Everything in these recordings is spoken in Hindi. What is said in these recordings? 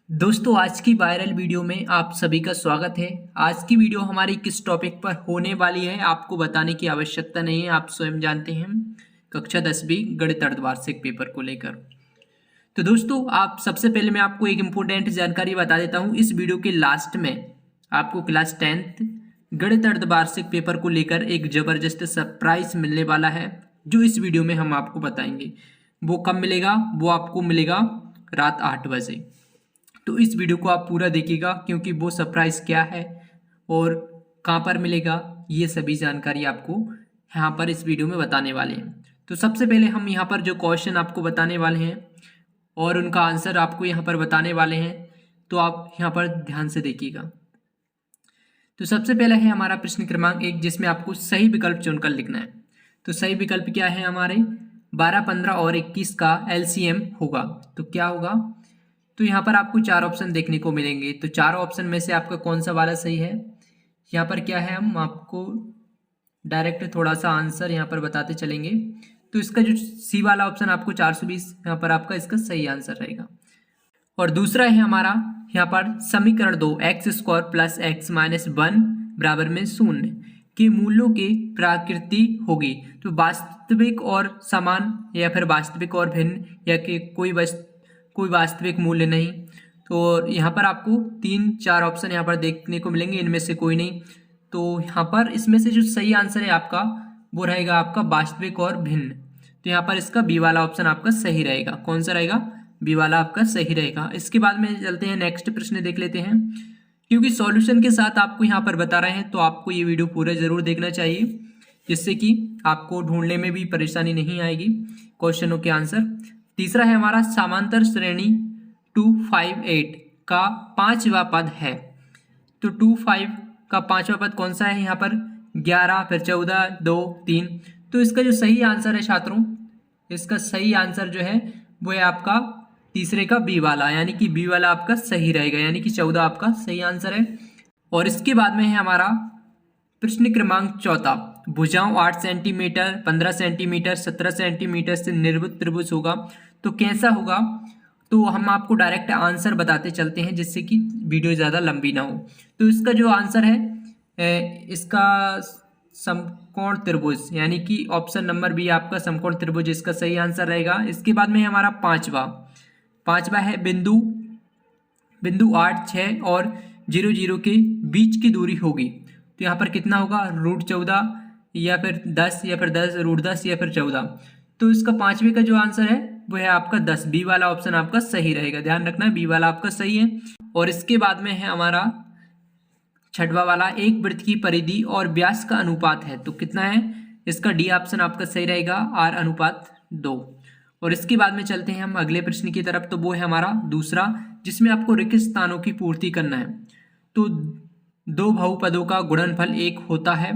दोस्तों आज की वायरल वीडियो में आप सभी का स्वागत है। आज की वीडियो हमारी किस टॉपिक पर होने वाली है आपको बताने की आवश्यकता नहीं है, आप स्वयं जानते हैं। कक्षा 10वीं गणित अर्धवार्षिक पेपर को लेकर। तो दोस्तों आप सबसे पहले मैं आपको एक इम्पोर्टेंट जानकारी बता देता हूँ। इस वीडियो के लास्ट में आपको क्लास 10th गणित अर्धवार्षिक पेपर को लेकर एक जबरदस्त सरप्राइज मिलने वाला है, जो इस वीडियो में हम आपको बताएंगे। वो कब मिलेगा? वो आपको मिलेगा रात 8 बजे। तो इस वीडियो को आप पूरा देखिएगा, क्योंकि वो सरप्राइज क्या है और कहाँ पर मिलेगा, ये सभी जानकारी आपको यहाँ पर इस वीडियो में बताने वाले हैं। तो सबसे पहले हम यहाँ पर जो क्वेश्चन आपको बताने वाले हैं और उनका आंसर आपको यहाँ पर बताने वाले हैं, तो आप यहाँ पर ध्यान से देखिएगा। तो सबसे पहला है हमारा प्रश्न क्रमांक 1, जिसमें आपको सही विकल्प चुनकर लिखना है। तो सही विकल्प क्या है? हमारे 12, 15 और 21 का एलसीएम होगा। तो क्या होगा? तो यहाँ पर आपको 4 ऑप्शन देखने को मिलेंगे। तो चारों ऑप्शन में से आपका कौन सा वाला सही है? यहाँ पर क्या है, हम आपको डायरेक्ट थोड़ा सा आंसर यहाँ पर बताते चलेंगे। तो इसका जो सी वाला ऑप्शन आपको 420 यहाँ पर आपका इसका सही आंसर रहेगा। और दूसरा है हमारा यहाँ पर समीकरण 2, x² प्लस x माइनस 1 बराबर में 0 के मूल्यों की प्रकृति होगी। तो वास्तविक और समान, या फिर वास्तविक और भिन्न, या कि कोई वास्तविक मूल्य नहीं। तो यहाँ पर आपको 3-4 ऑप्शन यहाँ पर देखने को मिलेंगे, इनमें से कोई नहीं। तो यहाँ पर इसमें से जो सही आंसर है आपका वो रहेगा आपका वास्तविक और भिन्न। तो यहाँ पर इसका बी वाला ऑप्शन आपका सही रहेगा। कौन सा रहेगा? बी वाला आपका सही रहेगा। इसके बाद में चलते हैं, नेक्स्ट प्रश्न देख लेते हैं। क्योंकि सॉल्यूशन के साथ आपको यहाँ पर बता रहे हैं, तो आपको ये वीडियो पूरा जरूर देखना चाहिए, जिससे कि आपको ढूंढने में भी परेशानी नहीं आएगी क्वेश्चनों के आंसर। तीसरा है हमारा समांतर श्रेणी 258 का 5वां पद है। तो 25 का 5वां पद कौन सा है? यहाँ पर 11, फिर 14, 2, 3। तो इसका जो सही आंसर है छात्रों, इसका सही आंसर जो है वो है आपका तीसरे का बी वाला, यानी कि बी वाला आपका सही रहेगा, यानी कि 14 आपका सही आंसर है। और इसके बाद में है हमारा प्रश्न क्रमांक 4, भुजाओं 8 सेंटीमीटर, 15 सेंटीमीटर, 17 सेंटीमीटर से निर्मित त्रिभुज होगा। तो कैसा होगा? तो हम आपको डायरेक्ट आंसर बताते चलते हैं, जिससे कि वीडियो ज़्यादा लंबी ना हो। तो इसका जो आंसर है इसका समकोण त्रिभुज, यानी कि ऑप्शन नंबर बी आपका समकोण त्रिभुज इसका सही आंसर रहेगा। इसके बाद में हमारा पांचवा है बिंदु 8, 6 और 0, 0 के बीच की दूरी होगी। तो यहाँ पर कितना होगा? √14 या फिर 10, या फिर 10 √10 या फिर 14। तो इसका 5वें का जो आंसर है वो है आपका 10। बी वाला ऑप्शन आपका सही रहेगा, ध्यान रखना है बी वाला आपका सही है। और इसके बाद में है हमारा 6वां वाला, एक वृत्त की परिधि और व्यास का अनुपात है। तो कितना है? इसका डी ऑप्शन आपका सही रहेगा, R/2। और इसके बाद में चलते हैं हम अगले प्रश्न की तरफ। तो वो है हमारा दूसरा, जिसमें आपको रिक्त स्थानों की पूर्ति करना है। तो 2 बहुपदों का गुणनफल 1 होता है।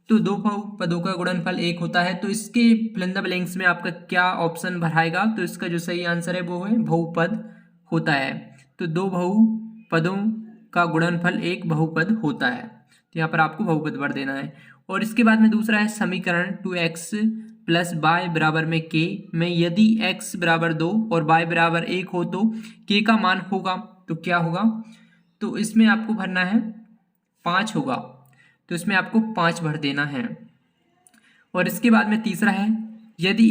तो 2 बहुपदों का गुणनफल 1 होता है। तो इसके फिल इन द ब्लैंक्स में आपका क्या ऑप्शन भराएगा? तो इसका जो सही आंसर है वो है बहुपद होता है। तो 2 बहुपदों का गुणनफल 1 बहुपद होता है। तो यहाँ पर आपको बहुपद भर देना है। और इसके बाद में दूसरा है समीकरण 2x प्लस y बराबर में k में यदि x बराबर 2 और y बराबर 1 हो तो k का मान होगा। तो क्या होगा? तो इसमें आपको भरना है 5 होगा। तो इसमें आपको 5 भर देना है। और इसके बाद में तीसरा है, यदि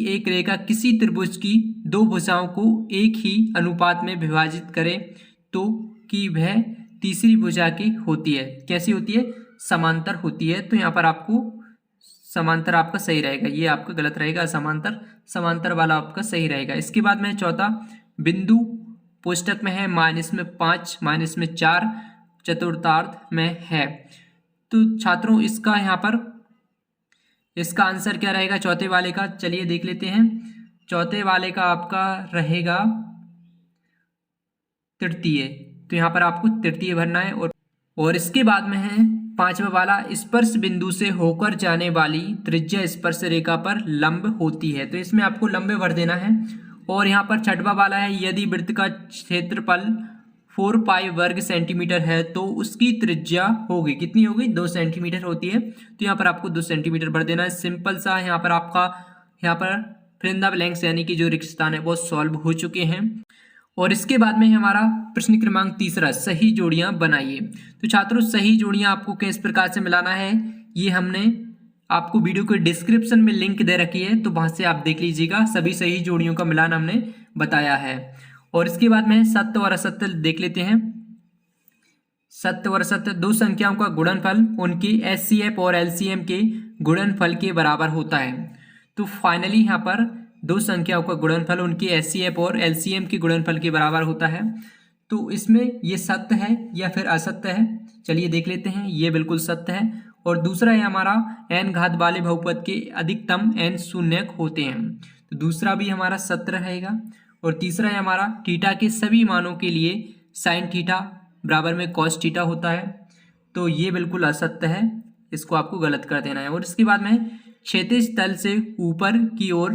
एक रेखा किसी त्रिभुज की 2 भुजाओं को एक ही अनुपात में विभाजित करे तो कि वह तीसरी भुजा की होती है। कैसी होती है? समांतर होती है। तो यहाँ पर आपको समांतर आपका सही रहेगा, ये आपका गलत रहेगा, समांतर वाला आपका सही रहेगा। इसके बाद में चौथा बिंदु पुस्तक में है -5 -4 चतुर्थांश में है। तो छात्रों इसका यहाँ पर इसका आंसर क्या रहेगा चौथे वाले का? चलिए देख लेते हैं। चौथे वाले का आपका रहेगा तृतीय। तो यहाँ पर आपको तृतीय भरना है। और इसके बाद में है 5वां वाला, स्पर्श बिंदु से होकर जाने वाली त्रिज्या स्पर्श रेखा पर लंब होती है। तो इसमें आपको लंब भर देना है। और यहाँ पर 6वां वाला है, यदि वृत्त का क्षेत्रफल 4 पाई वर्ग सेंटीमीटर है तो उसकी त्रिज्या होगी, कितनी होगी? 2 सेंटीमीटर होती है। तो यहाँ पर आपको 2 सेंटीमीटर भर देना है। सिंपल सा यहाँ पर आपका फिल इन द ब्लैंक्स यानी कि जो रिक्त स्थान है वो सॉल्व हो चुके हैं। और इसके बाद में हमारा प्रश्न क्रमांक 3 सही जोड़ियां बनाइए। तो छात्रों सही जोड़ियां आपको किस प्रकार से मिलाना है ये हमने आपको वीडियो के डिस्क्रिप्शन में लिंक दे रखी है, तो वहां से आप देख लीजिएगा। सभी सही जोड़ियों का मिलान हमने बताया है। और इसके बाद में सत्य और असत्य देख लेते हैं। सत्य और असत्य दो संख्याओं का गुणनफल उनके एचसीएफ और एलसीएम के गुणनफल के बराबर होता है। तो फाइनली यहाँ पर दो संख्याओं का गुणनफल उनके एचसीएफ और एलसीएम के गुणनफल के बराबर होता है। तो इसमें ये सत्य है या फिर असत्य है, चलिए देख लेते हैं। ये बिल्कुल सत्य है। और दूसरा है हमारा n घात वाले बहुपद के अधिकतम n शून्यक होते हैं, तो दूसरा भी हमारा सत्य रहेगा। और तीसरा है हमारा थीटा के सभी मानों के लिए साइन थीटा बराबर में कॉस थीटा होता है, तो ये बिल्कुल असत्य है, इसको आपको गलत कर देना है। और इसके बाद में क्षैतिज तल से ऊपर की ओर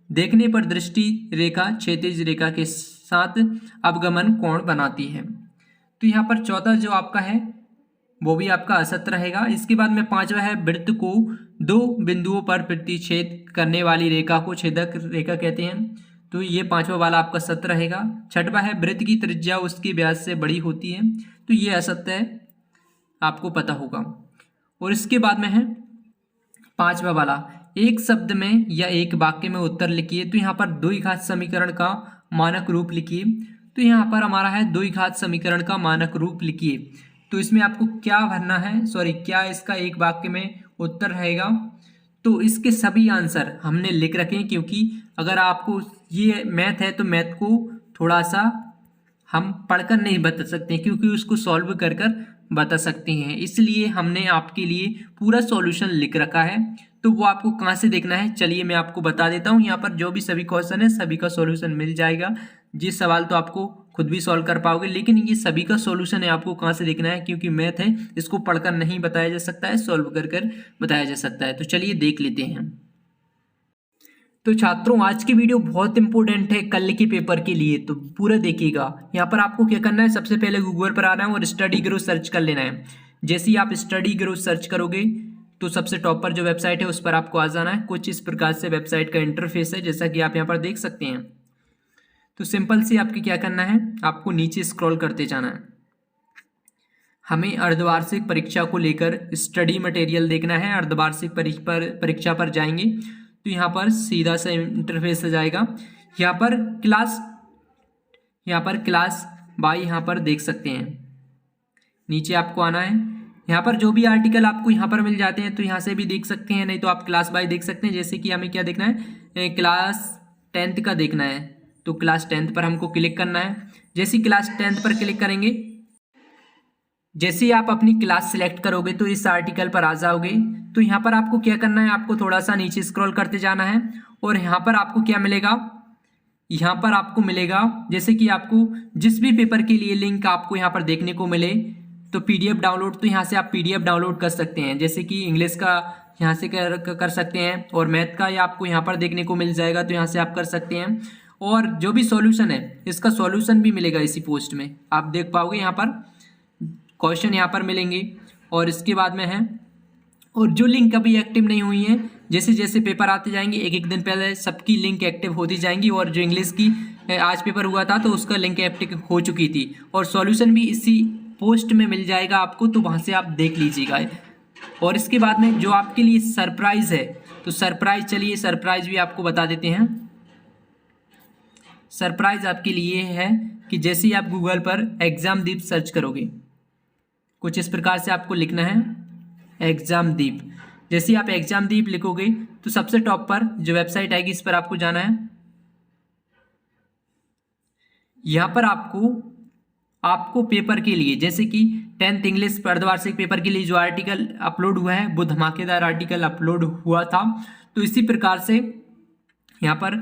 देखने पर दृष्टि रेखा क्षैतिज रेखा के साथ अवगमन कोण बनाती है। तो यहाँ पर चौथा जो आपका है वो भी आपका असत्य रहेगा। इसके बाद में पांचवा है वृत्त को दो बिंदुओं पर प्रतिच्छेद करने वाली रेखा को छेदक रेखा कहते हैं, तो ये पांचवा वाला आपका सत्य रहेगा। छठवा है वृत्त की त्रिज्या उसके व्यास से बड़ी होती है, तो ये असत्य है, आपको पता होगा। और इसके बाद में है पांचवा वाला एक शब्द में या एक वाक्य में उत्तर लिखिए। तो यहाँ पर द्विघात समीकरण का मानक रूप लिखिए। तो यहाँ पर हमारा है द्विघात समीकरण का मानक रूप लिखिए। तो इसमें आपको क्या भरना है, क्या इसका एक वाक्य में उत्तर रहेगा। तो इसके सभी आंसर हमने लिख रखे हैं, क्योंकि अगर आपको ये मैथ है तो मैथ को थोड़ा सा हम पढ़कर नहीं बता सकते, क्योंकि उसको सॉल्व कर कर बता सकते हैं, इसलिए हमने आपके लिए पूरा सॉल्यूशन लिख रखा है। तो वो आपको कहाँ से देखना है, चलिए मैं आपको बता देता हूँ। यहाँ पर जो भी सभी क्वेश्चन है सभी का सॉल्यूशन मिल जाएगा। ये सवाल तो आपको खुद भी सॉल्व कर पाओगे, लेकिन ये सभी का सॉल्यूशन है आपको कहाँ से देखना है, क्योंकि मैथ है, इसको पढ़कर नहीं बताया जा सकता है, सॉल्व कर कर बताया जा सकता है। तो चलिए देख लेते हैं। तो छात्रों आज की वीडियो बहुत इंपॉर्टेंट है कल के पेपर के लिए, तो पूरा देखिएगा। यहाँ पर आपको क्या करना है, सबसे पहले गूगल पर आना है और स्टडी ग्रो सर्च कर लेना है। जैसे ही आप स्टडी ग्रो सर्च करोगे तो सबसे टॉप पर जो वेबसाइट है उस पर आपको आ जाना है। कुछ इस प्रकार से वेबसाइट का इंटरफेस है, जैसा कि आप यहाँ पर देख सकते हैं। तो सिंपल से आपको क्या करना है, आपको नीचे स्क्रॉल करते जाना है। हमें अर्धवार्षिक परीक्षा को लेकर स्टडी मटेरियल देखना है। अर्धवार्षिक परीक्षा पर जाएंगे तो यहाँ पर सीधा सा इंटरफेस आ जाएगा। यहाँ पर क्लास बाय यहाँ पर देख सकते हैं। नीचे आपको आना है, यहाँ पर जो भी आर्टिकल आपको यहाँ पर मिल जाते हैं तो यहाँ से भी देख सकते हैं, नहीं तो आप क्लास बाय देख सकते हैं। जैसे कि हमें क्या देखना है, क्लास 10th का देखना है, तो क्लास 10th पर हमको क्लिक करना है। जैसे ही क्लास 10th पर क्लिक करेंगे, जैसे ही आप अपनी क्लास सिलेक्ट करोगे तो इस आर्टिकल पर आ जाओगे। तो यहाँ पर आपको क्या करना है, आपको थोड़ा सा नीचे स्क्रॉल करते जाना है और यहाँ पर आपको क्या मिलेगा, यहाँ पर आपको मिलेगा जैसे कि आपको जिस भी पेपर के लिए लिंक आपको यहाँ पर देखने को मिले, तो पीडीएफ डाउनलोड, तो यहाँ से आप पीडीएफ डाउनलोड कर सकते हैं। जैसे कि इंग्लिश का यहाँ से कर सकते हैं और मैथ का या आपको यहाँ पर देखने को मिल जाएगा, तो यहाँ से आप कर सकते हैं। और जो भी सॉल्यूशन है इसका सॉल्यूशन भी मिलेगा इसी पोस्ट में, आप देख पाओगे। यहाँ पर क्वेश्चन यहाँ पर मिलेंगे और इसके बाद में है, और जो लिंक अभी एक्टिव नहीं हुई है, जैसे जैसे पेपर आते जाएंगे एक एक दिन पहले सबकी लिंक एक्टिव होती जाएंगी। और जो इंग्लिश की आज पेपर हुआ था तो उसका लिंक एक्टिव हो चुकी थी और सॉल्यूशन भी इसी पोस्ट में मिल जाएगा आपको, तो वहाँ से आप देख लीजिएगा। और इसके बाद में जो आपके लिए सरप्राइज है, तो सरप्राइज, चलिए सरप्राइज भी आपको बता देते हैं। सरप्राइज आपके लिए है कि जैसे ही आप गूगल पर एग्जामदीप सर्च करोगे, कुछ इस प्रकार से आपको लिखना है एग्जामदीप। जैसे ही आप एग्जामदीप लिखोगे तो सबसे टॉप पर जो वेबसाइट आएगी इस पर आपको जाना है। यहाँ पर आपको पेपर के लिए, जैसे कि 10th इंग्लिश अर्धवार्षिक पेपर के लिए जो आर्टिकल अपलोड हुआ है वो धमाकेदार आर्टिकल अपलोड हुआ था, तो इसी प्रकार से यहाँ पर